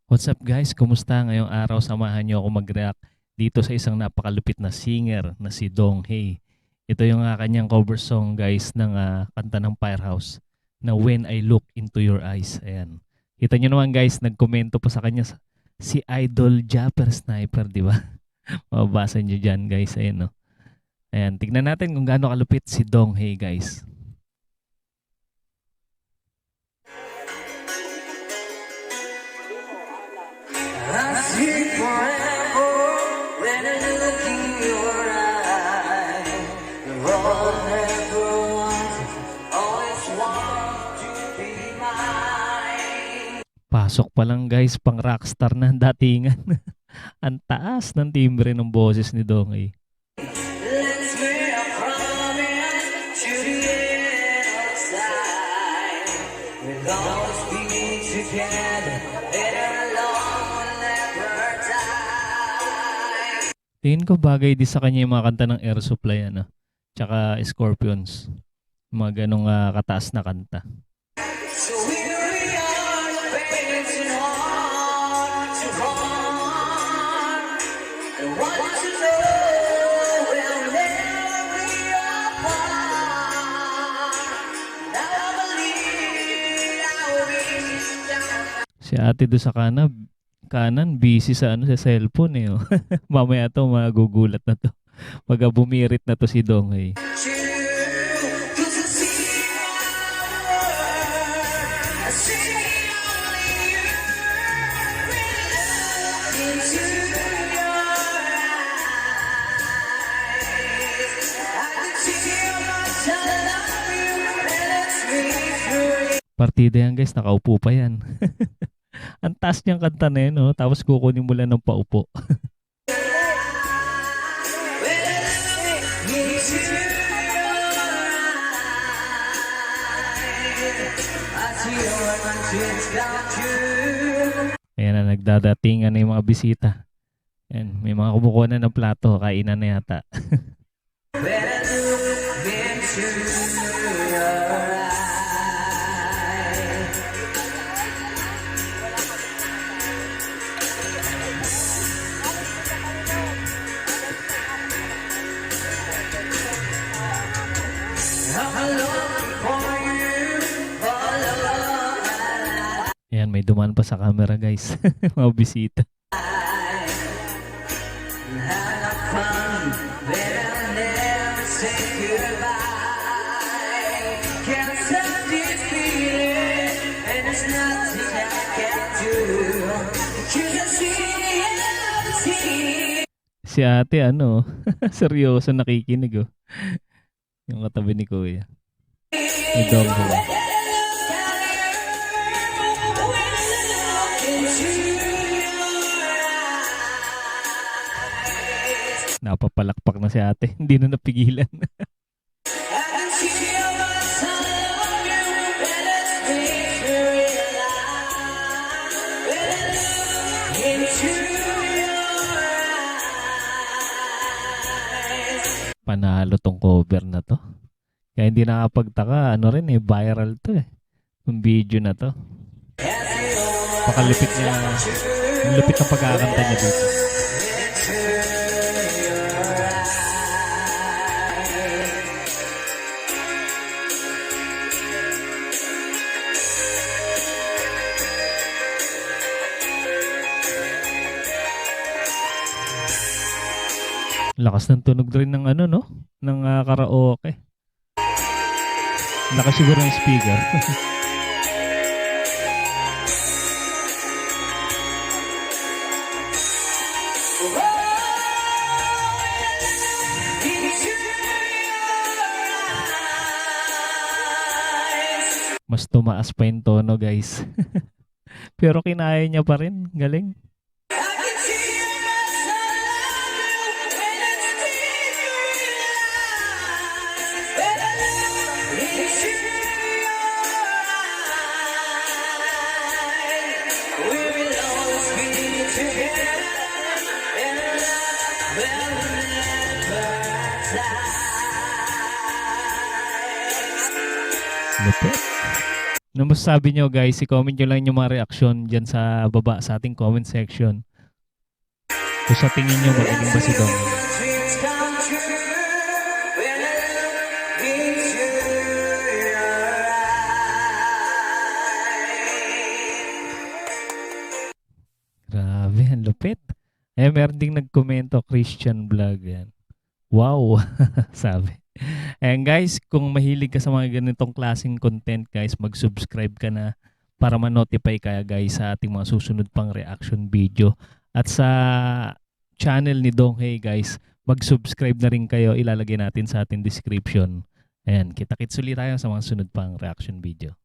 What's up guys? Kumusta ngayong araw? Samahan niyo ako mag-react dito sa isang napakalupit na singer na si Dong Hae. Ito yung kanyang cover song guys ng kanta ng Firehouse na When I Look Into Your Eyes. Ayan. Kita niyo naman guys, nagkomento pa sa kanya si Idol Japper Sniper, di ba? Mababasa niyo dyan guys. Ayan, no? Ayan, tignan natin kung gaano kalupit si Dong Hae guys. I see forever when I look in your eyes. You're all I ever wanted, always want to be mine. Pasok pa lang guys, pang rockstar na ang datingan. Ang taas ng timbre ng boses ni Dong Hae. Let's make a promise to the end of time. We'll always be together, better alone, never die. Tingin ko bagay din sa kanya yung mga kanta ng Air Supply, tsaka Scorpions. Yung mga ganong kataas na kanta. So here we are, painting heart to heart. I want to know we'll never be apart. Now I believe I will reach down. Si ate do sa kanan busy sa sa cellphone eh. Oh. Mamaya to magugulat na to. Pag bumirit na to si Dong Hae. Cause I see I see only you into your eyes. I can see my time love you and it's me free. Partida yan guys, nakaupo pa yan. Ang taas niyang kanta na yun, oh. Tapos kukunin mo lang ng paupo. Into your eyes. I see all my dreams come true. Ayan na, nagdadatingan na yung mga bisita. Ayan, may mga kumukuha na ng plato, kainan na yata. When I look into your eyes. I'm looking for you, for love. Ayan, may dumaan pa sa camera guys. Mga bisita. And I found that I'll never say goodbye. Can't stop this feeling, and there's nothing I can do. 'Cause I see everything. Si ate seryoso nakikinig oh. Yung katabi ni Kuya. Ni Dong Hae. Napapalakpak na si ate. Hindi na napigilan. Panalo tong cover na to. Kaya hindi nakapagtaka. Viral to eh. Yung video na to. Pakalupit niya. Ang lupit ng pagkakanta niya dito. Lakas ng tunog rin ng ng karaoke. Lakas siguro ng speaker. Mas tumaas pa yung tono guys. Pero kinaya niya pa rin. Galing. Lupit. Ano masasabi nyo guys? I-comment nyo lang yung mga reaksyon dyan sa baba sa ating comment section. Kung sa tingin nyo magaling ba si Donghae. Dreams come true when I look into your eyes. Grabe, ang lupit. Eh, meron ding nagkomento, Christian Vlog yan. Wow, sabi. And guys, kung mahilig ka sa mga ganitong klaseng content guys, mag-subscribe ka na para ma-notify ka guys sa ating mga susunod pang reaction video. At sa channel ni Donghae guys, mag-subscribe na rin kayo. Ilalagay natin sa ating description. Ayan, kita-kits ulit tayo sa mga sunod pang reaction video.